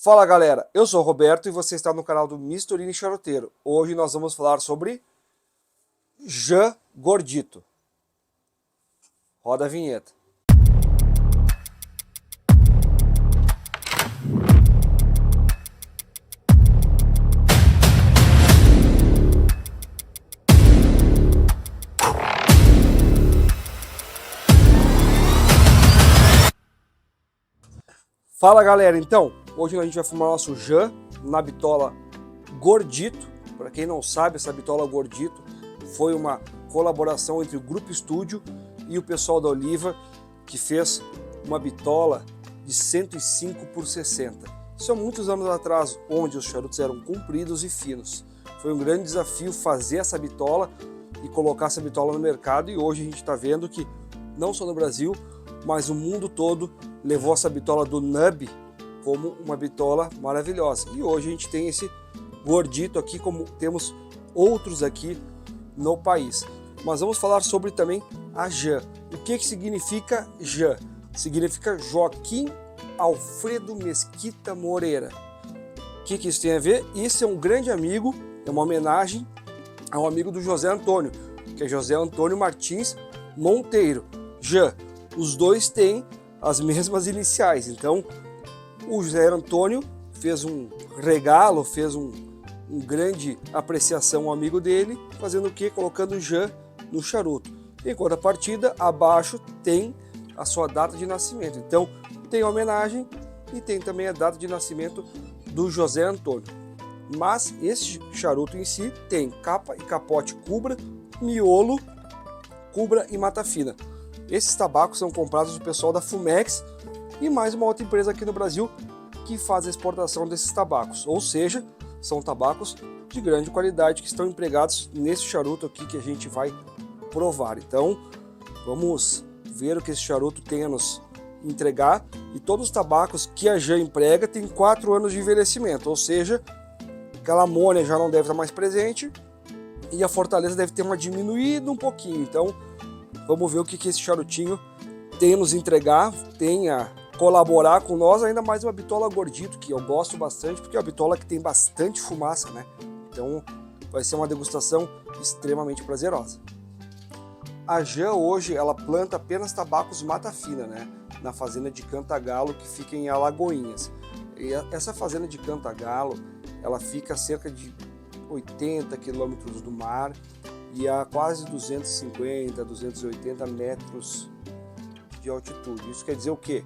Fala galera, eu sou o Roberto e você está no canal do Misturini Charuteiro. Hoje nós vamos falar sobre Jean Gordito. Roda a vinheta. Fala galera, então, hoje a gente vai fumar nosso Jean na bitola Gordito. Para quem não sabe, essa bitola Gordito foi uma colaboração entre o Grupo Estúdio e o pessoal da Oliva, que fez uma bitola de 105 por 60. Isso há muitos anos atrás, onde os charutos eram compridos e finos. Foi um grande desafio fazer essa bitola e colocar essa bitola no mercado, e hoje a gente está vendo que não só no Brasil, mas o mundo todo levou essa bitola do Nub como uma bitola maravilhosa. E hoje a gente tem esse Gordito aqui, como temos outros aqui no país. Mas vamos falar sobre também a Jean. O que significa Jean? Significa Joaquim Alfredo Mesquita Moreira. O que isso tem a ver? Isso é um grande amigo, é uma homenagem a um amigo do José Antônio, que é José Antônio Martins Monteiro. Jean, os dois têm as mesmas iniciais, então o José Antônio fez um regalo, fez um grande apreciação ao amigo dele, fazendo o que? Colocando Jean no charuto. Em contrapartida, abaixo tem a sua data de nascimento. Então tem a homenagem e tem também a data de nascimento do José Antônio. Mas esse charuto em si tem capa e capote Cubra, miolo, Cubra e mata fina. Esses tabacos são comprados do pessoal da Fumex e mais uma outra empresa aqui no Brasil que faz a exportação desses tabacos. Ou seja, são tabacos de grande qualidade que estão empregados nesse charuto aqui que a gente vai provar. Então, vamos ver o que esse charuto tem a nos entregar. E todos os tabacos que a Jean emprega têm 4 anos de envelhecimento, ou seja, aquela amônia já não deve estar mais presente e a fortaleza deve ter uma diminuído um pouquinho. Então, vamos ver o que esse charutinho tem a nos entregar, tem a colaborar com nós, ainda mais uma bitola Gordito, que eu gosto bastante, porque é uma bitola que tem bastante fumaça, né? Então vai ser uma degustação extremamente prazerosa. A Jean hoje, ela planta apenas tabacos mata fina, né? Na fazenda de Cantagalo, que fica em Alagoinhas. E essa fazenda de Cantagalo, ela fica a cerca de 80 quilômetros do mar, e a quase 250, 280 metros de altitude. Isso quer dizer o quê?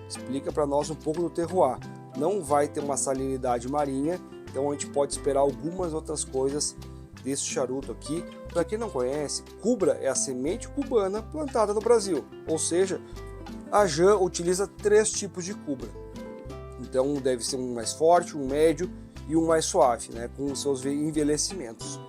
Explica para nós um pouco do terroir. Não vai ter uma salinidade marinha, então a gente pode esperar algumas outras coisas desse charuto aqui. Para quem não conhece, Cubra é a semente cubana plantada no Brasil, ou seja, a Jean utiliza 3 tipos de Cubra. Então deve ser um mais forte, um médio e um mais suave, né, com os seus envelhecimentos.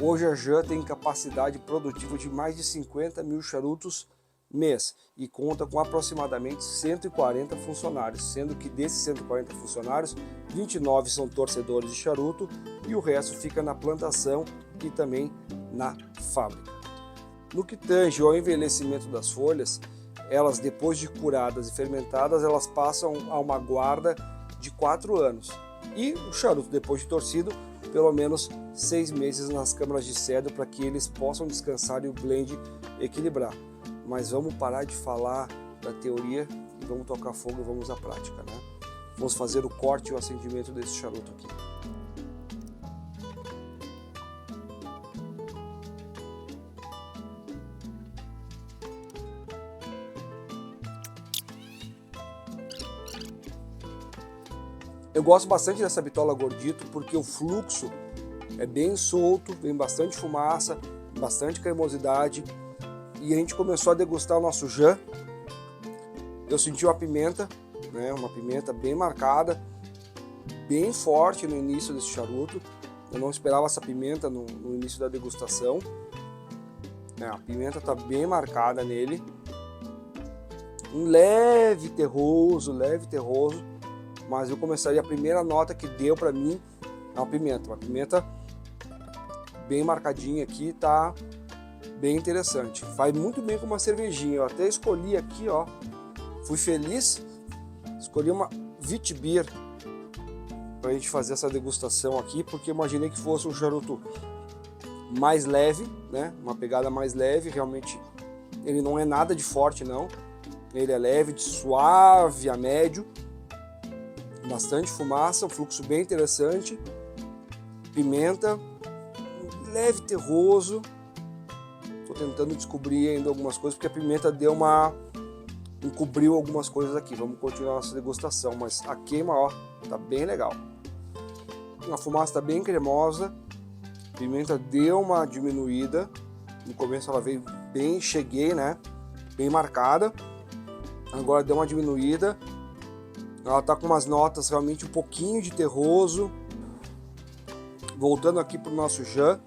Hoje a Jean tem capacidade produtiva de mais de 50 mil charutos mês e conta com aproximadamente 140 funcionários, sendo que desses 140 funcionários, 29 são torcedores de charuto e o resto fica na plantação e também na fábrica. No que tange ao envelhecimento das folhas, elas depois de curadas e fermentadas, elas passam a uma guarda de 4 anos e o charuto depois de torcido, pelo menos 6 meses nas câmaras de cedro para que eles possam descansar e o blend equilibrar. Mas vamos parar de falar da teoria e vamos tocar fogo e vamos à prática, né? Vamos fazer o corte e o acendimento desse charuto aqui. Eu gosto bastante dessa bitola Gordito porque o fluxo é bem solto, vem bastante fumaça, bastante cremosidade. E a gente começou a degustar o nosso Jean. Eu senti uma pimenta, né, uma pimenta bem marcada, bem forte no início desse charuto. Eu não esperava essa pimenta no início da degustação. A pimenta está bem marcada nele. Um leve terroso, mas eu começaria, a primeira nota que deu para mim é uma pimenta bem marcadinha aqui, tá bem interessante. Vai muito bem com uma cervejinha. Eu até escolhi aqui, ó, fui feliz, escolhi uma Witbier para a gente fazer essa degustação aqui, porque eu imaginei que fosse um charuto mais leve, né? Uma pegada mais leve. Realmente ele não é nada de forte, não. Ele é leve, de suave a médio, bastante fumaça, um fluxo bem interessante, pimenta, leve terroso. Estou tentando descobrir ainda algumas coisas, porque a pimenta encobriu algumas coisas aqui. Vamos continuar nossa degustação, mas a queima, ó, tá bem legal. A fumaça tá bem cremosa, a pimenta deu uma diminuída. No começo ela veio bem, né, bem marcada. Agora deu uma diminuída. Ela tá com umas notas realmente um pouquinho de terroso. Voltando aqui pro nosso Jean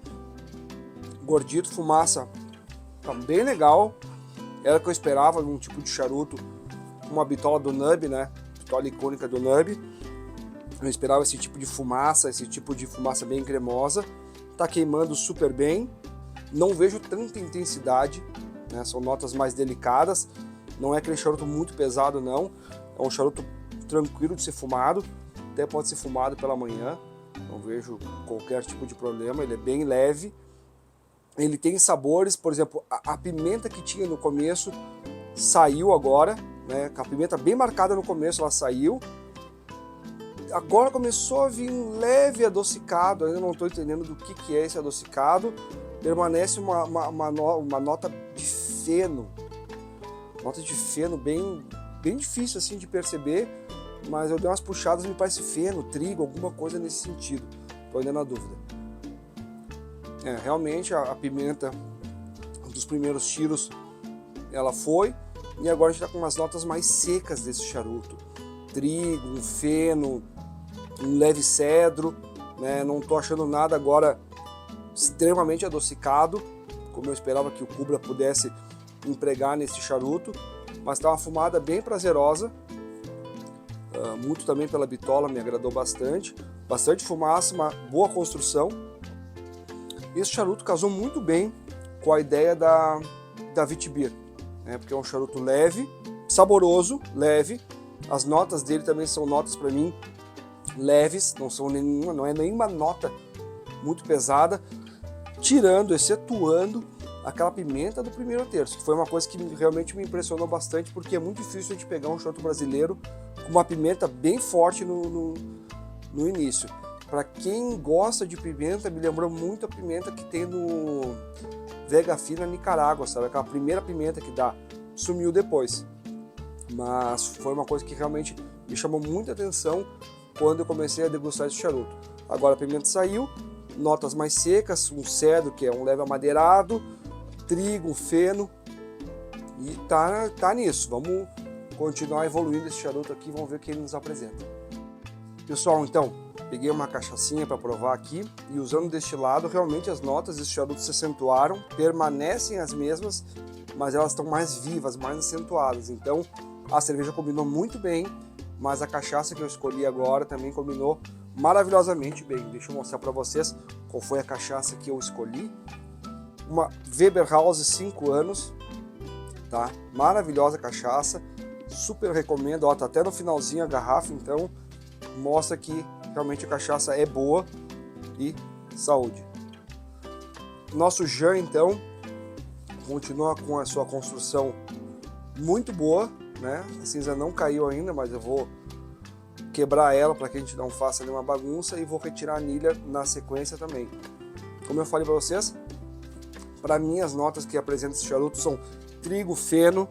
Gordito, fumaça tá bem legal. Era o que eu esperava de um tipo de charuto, uma bitola do Nub, né? Bitola icônica do Nub. Eu esperava esse tipo de fumaça bem cremosa. Tá queimando super bem. Não vejo tanta intensidade, né? São notas mais delicadas. Não é aquele charuto muito pesado, não. É um charuto tranquilo de ser fumado. Até pode ser fumado pela manhã. Não vejo qualquer tipo de problema. Ele é bem leve. Ele tem sabores, por exemplo, a pimenta que tinha no começo saiu agora, né? A pimenta bem marcada no começo, ela saiu. Agora começou a vir um leve adocicado. Ainda não estou entendendo do que é esse adocicado. Permanece uma nota de feno. Nota de feno bem difícil assim de perceber, mas eu dei umas puxadas e me parece feno, trigo, alguma coisa nesse sentido. Estou ainda na dúvida. Realmente a pimenta dos primeiros tiros ela foi, e agora a gente está com umas notas mais secas desse charuto. Trigo, um feno, um leve cedro, né? Não estou achando nada agora extremamente adocicado, como eu esperava que o Cubra pudesse empregar nesse charuto, mas está uma fumada bem prazerosa, muito também pela bitola, me agradou bastante fumaça, uma boa construção. Esse charuto casou muito bem com a ideia da Witbier, né? Porque é um charuto leve, saboroso, leve. As notas dele também são notas para mim leves, não é nenhuma nota muito pesada, excetuando aquela pimenta do primeiro terço, que foi uma coisa que realmente me impressionou bastante, porque é muito difícil a gente pegar um charuto brasileiro com uma pimenta bem forte no início. Para quem gosta de pimenta, me lembrou muito a pimenta que tem no Vega Fina, Nicarágua, sabe? Aquela primeira pimenta que dá, sumiu depois. Mas foi uma coisa que realmente me chamou muita atenção quando eu comecei a degustar esse charuto. Agora a pimenta saiu, notas mais secas, um cedro que é um leve amadeirado, trigo, feno, e tá nisso. Vamos continuar evoluindo esse charuto aqui, vamos ver o que ele nos apresenta. Pessoal, então, peguei uma cachaçinha para provar aqui, e usando deste lado, realmente as notas desse charuto se acentuaram, permanecem as mesmas, mas elas estão mais vivas, mais acentuadas. Então a cerveja combinou muito bem, mas a cachaça que eu escolhi agora também combinou maravilhosamente bem. Deixa eu mostrar para vocês qual foi a cachaça que eu escolhi. Uma Weber House 5 anos, tá? Maravilhosa cachaça, super recomendo. Ó, tá até no finalzinho a garrafa, então mostra que realmente a cachaça é boa e saúde. Nosso Jean, então, continua com a sua construção muito boa, né? A cinza não caiu ainda, mas eu vou quebrar ela para que a gente não faça nenhuma bagunça, e vou retirar a anilha na sequência também. Como eu falei para vocês, para mim as notas que apresenta esse charuto são trigo, feno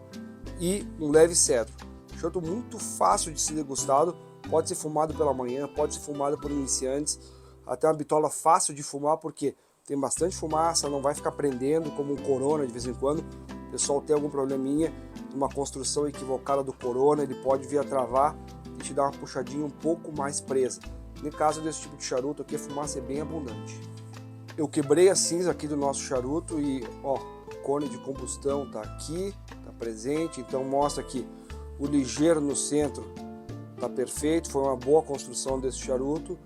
e um leve cedro. Charuto muito fácil de ser degustado, pode ser fumado pela manhã, pode ser fumado por iniciantes, até uma bitola fácil de fumar, porque tem bastante fumaça, não vai ficar prendendo como um Corona de vez em quando. O pessoal tem algum probleminha, uma construção equivocada do Corona, ele pode vir a travar e te dar uma puxadinha um pouco mais presa. No caso desse tipo de charuto aqui, a fumaça é bem abundante. Eu quebrei a cinza aqui do nosso charuto e, ó, o cone de combustão tá aqui, tá presente, então mostra que o ligeiro no centro tá perfeito, foi uma boa construção desse charuto.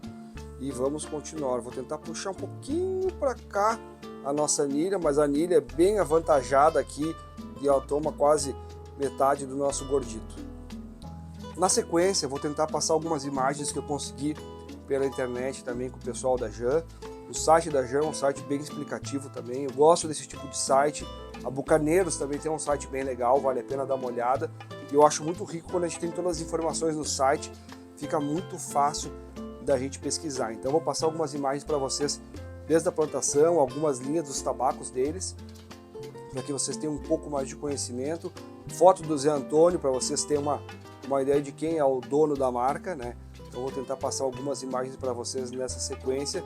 E vamos continuar. Vou tentar puxar um pouquinho para cá a nossa anilha, mas a anilha é bem avantajada aqui e ela toma quase metade do nosso gordito. Na sequência, vou tentar passar algumas imagens que eu consegui pela internet também com o pessoal da Jan. O site da Jan é um site bem explicativo também, eu gosto desse tipo de site. A Bucaneiros também tem um site bem legal, vale a pena dar uma olhada. E eu acho muito rico quando a gente tem todas as informações no site, fica muito fácil da gente pesquisar. Então eu vou passar algumas imagens para vocês desde a plantação, algumas linhas dos tabacos deles, para que vocês tenham um pouco mais de conhecimento. Foto do Zé Antônio, para vocês terem uma ideia de quem é o dono da marca, né? Então vou tentar passar algumas imagens para vocês nessa sequência,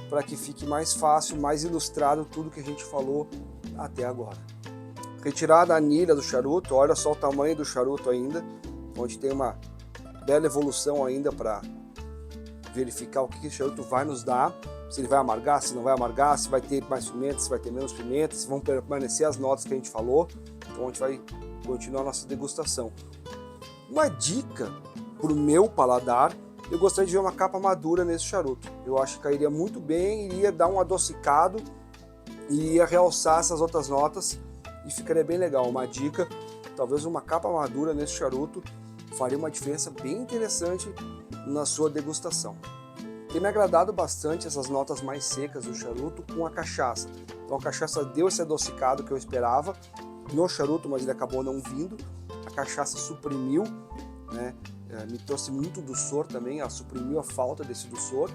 para que fique mais fácil, mais ilustrado tudo que a gente falou até agora. Retirada a anilha do charuto, olha só o tamanho do charuto ainda, onde tem uma bela evolução ainda para verificar o que esse charuto vai nos dar, se ele vai amargar, se não vai amargar, se vai ter mais pimenta, se vai ter menos pimenta, se vão permanecer as notas que a gente falou. Então a gente vai continuar a nossa degustação. Uma dica para o meu paladar, eu gostaria de ver uma capa madura nesse charuto. Eu acho que cairia muito bem, iria dar um adocicado e ia realçar essas outras notas e ficaria bem legal. Uma dica, talvez uma capa madura nesse charuto faria uma diferença bem interessante na sua degustação. Tem me agradado bastante essas notas mais secas do charuto com a cachaça. Então a cachaça deu esse adocicado que eu esperava no charuto, mas ele acabou não vindo. A cachaça suprimiu, né? Me trouxe muito doçor também, ela suprimiu a falta desse doçor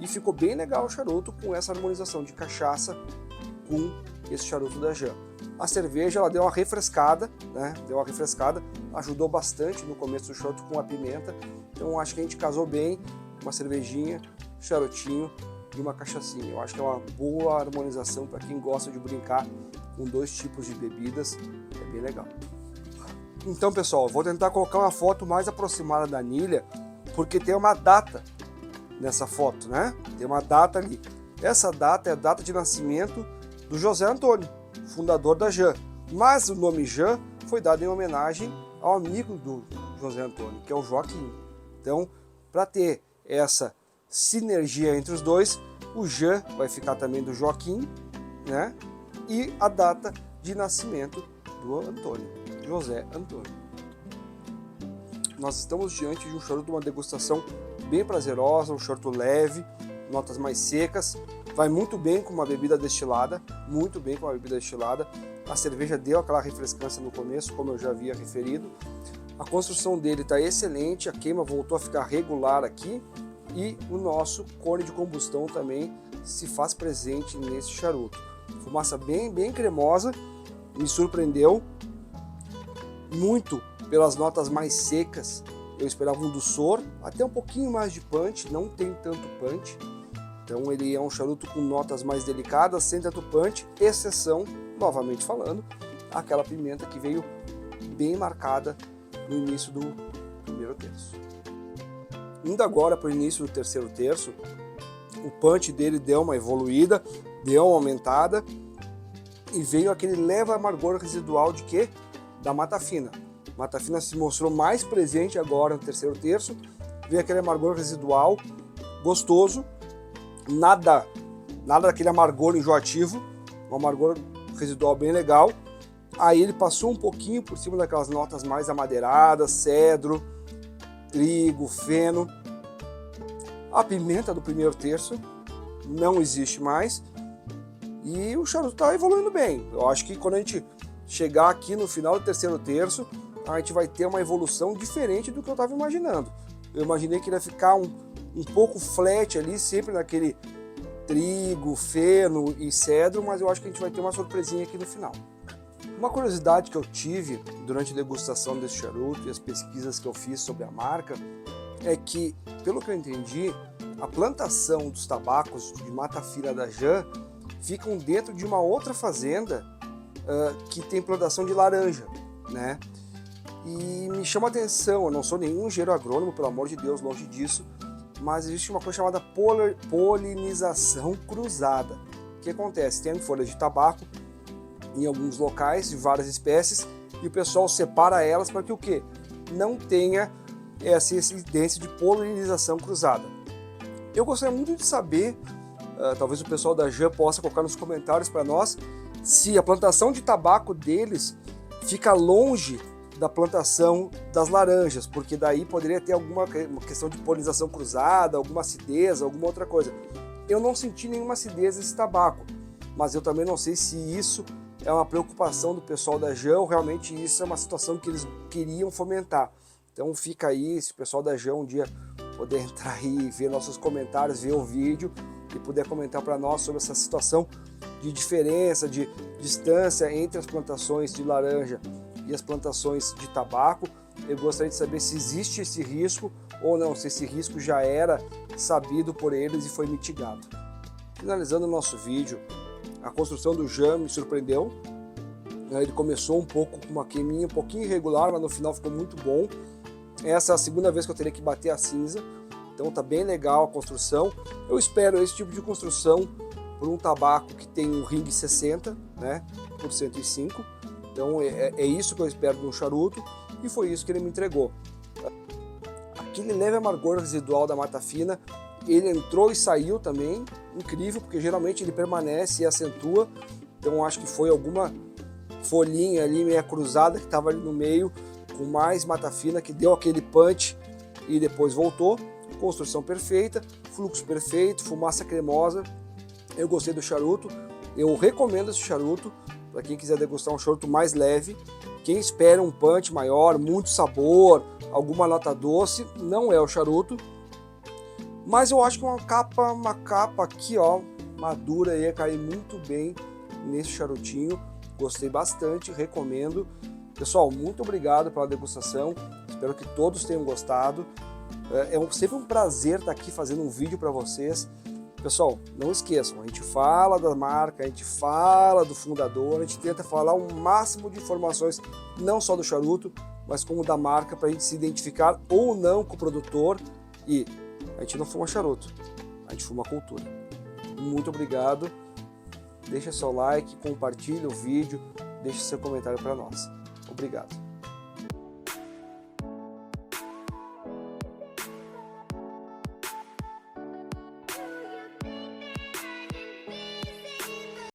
e ficou bem legal o charuto com essa harmonização de cachaça com esse charuto da Jan. A cerveja ela deu uma refrescada, né? Deu uma refrescada, ajudou bastante no começo do charuto com a pimenta, então acho que a gente casou bem, uma cervejinha, charutinho e uma cachaçinha. Eu acho que é uma boa harmonização para quem gosta de brincar com dois tipos de bebidas, é bem legal. Então pessoal, vou tentar colocar uma foto mais aproximada da anilha, porque tem uma data nessa foto, né? Tem uma data ali. Essa data é a data de nascimento do José Antônio, fundador da Jan. Mas o nome Jan foi dado em homenagem ao amigo do José Antônio, que é o Joaquim. Então, para ter essa sinergia entre os dois, o Jan vai ficar também do Joaquim, né? E a data de nascimento do Antônio. José Antônio. Nós estamos diante de um charuto de uma degustação bem prazerosa, um charuto leve, notas mais secas, vai muito bem com uma bebida destilada, muito bem com uma bebida destilada. A cerveja deu aquela refrescância no começo, como eu já havia referido. A construção dele está excelente, a queima voltou a ficar regular aqui e o nosso cone de combustão também se faz presente nesse charuto. Fumaça bem cremosa, me surpreendeu muito pelas notas mais secas. Eu esperava um doçor, até um pouquinho mais de punch, não tem tanto punch. Então ele é um charuto com notas mais delicadas, sem tanto punch, exceção, novamente falando, aquela pimenta que veio bem marcada no início do primeiro terço. Indo agora para o início do terceiro terço, o punch dele deu uma evoluída, deu uma aumentada e veio aquele leve amargor residual de quê? Da mata fina. Mata fina se mostrou mais presente agora no terceiro terço, veio aquele amargor residual gostoso, nada daquele amargor enjoativo, um amargor residual bem legal. Aí ele passou um pouquinho por cima daquelas notas mais amadeiradas, cedro, trigo, feno. A pimenta do primeiro terço não existe mais e o charuto está evoluindo bem. Eu acho que quando a gente chegar aqui no final do terceiro terço, a gente vai ter uma evolução diferente do que eu estava imaginando. Eu imaginei que ele ia ficar um pouco flat ali, sempre naquele trigo, feno e cedro, mas eu acho que a gente vai ter uma surpresinha aqui no final. Uma curiosidade que eu tive durante a degustação desse charuto e as pesquisas que eu fiz sobre a marca é que, pelo que eu entendi, a plantação dos tabacos de mata fina da Jan ficam dentro de uma outra fazenda que tem plantação de laranja, né? E me chama a atenção, eu não sou nenhum engenheiro agrônomo, pelo amor de Deus, longe disso, mas existe uma coisa chamada polinização cruzada. O que acontece? Tem folhas de tabaco em alguns locais, de várias espécies, e o pessoal separa elas para que o quê? Não tenha essa incidência de polinização cruzada. Eu gostaria muito de saber, talvez o pessoal da Jan possa colocar nos comentários para nós, se a plantação de tabaco deles fica longe da plantação das laranjas, porque daí poderia ter alguma questão de polinização cruzada, alguma acidez, alguma outra coisa. Eu não senti nenhuma acidez nesse tabaco, mas eu também não sei se isso é uma preocupação do pessoal da Jean ou realmente isso é uma situação que eles queriam fomentar. Então fica aí, se o pessoal da Jean um dia poder entrar aí e ver nossos comentários, ver o vídeo e puder comentar para nós sobre essa situação de diferença, de distância entre as plantações de laranja e as plantações de tabaco. Eu gostaria de saber se existe esse risco ou não, se esse risco já era sabido por eles e foi mitigado. Finalizando o nosso vídeo, a construção do Jean me surpreendeu. Ele começou um pouco com uma queiminha um pouquinho irregular, mas no final ficou muito bom. Essa é a segunda vez que eu teria que bater a cinza, então tá bem legal a construção. Eu espero esse tipo de construção por um tabaco que tem um ring 60, né, por 105. Então é isso que eu espero de um charuto e foi isso que ele me entregou. Aquele leve amargor residual da mata fina, ele entrou e saiu também, incrível, porque geralmente ele permanece e acentua. Então acho que foi alguma folhinha ali meia cruzada que estava ali no meio, com mais mata fina, que deu aquele punch e depois voltou. Construção perfeita, fluxo perfeito, fumaça cremosa. Eu gostei do charuto, eu recomendo esse charuto para quem quiser degustar um charuto mais leve. Quem espera um punch maior, muito sabor, alguma nota doce, não é o charuto. Mas eu acho que uma capa aqui, ó, madura, ia cair muito bem nesse charutinho. Gostei bastante, recomendo. Pessoal, muito obrigado pela degustação. Espero que todos tenham gostado. É sempre um prazer estar aqui fazendo um vídeo para vocês. Pessoal, não esqueçam, a gente fala da marca, a gente fala do fundador, a gente tenta falar o máximo de informações, não só do charuto, mas como da marca, para a gente se identificar ou não com o produtor. E a gente não fuma charuto, a gente fuma cultura. Muito obrigado. Deixa seu like, compartilha o vídeo, deixa seu comentário para nós. Obrigado.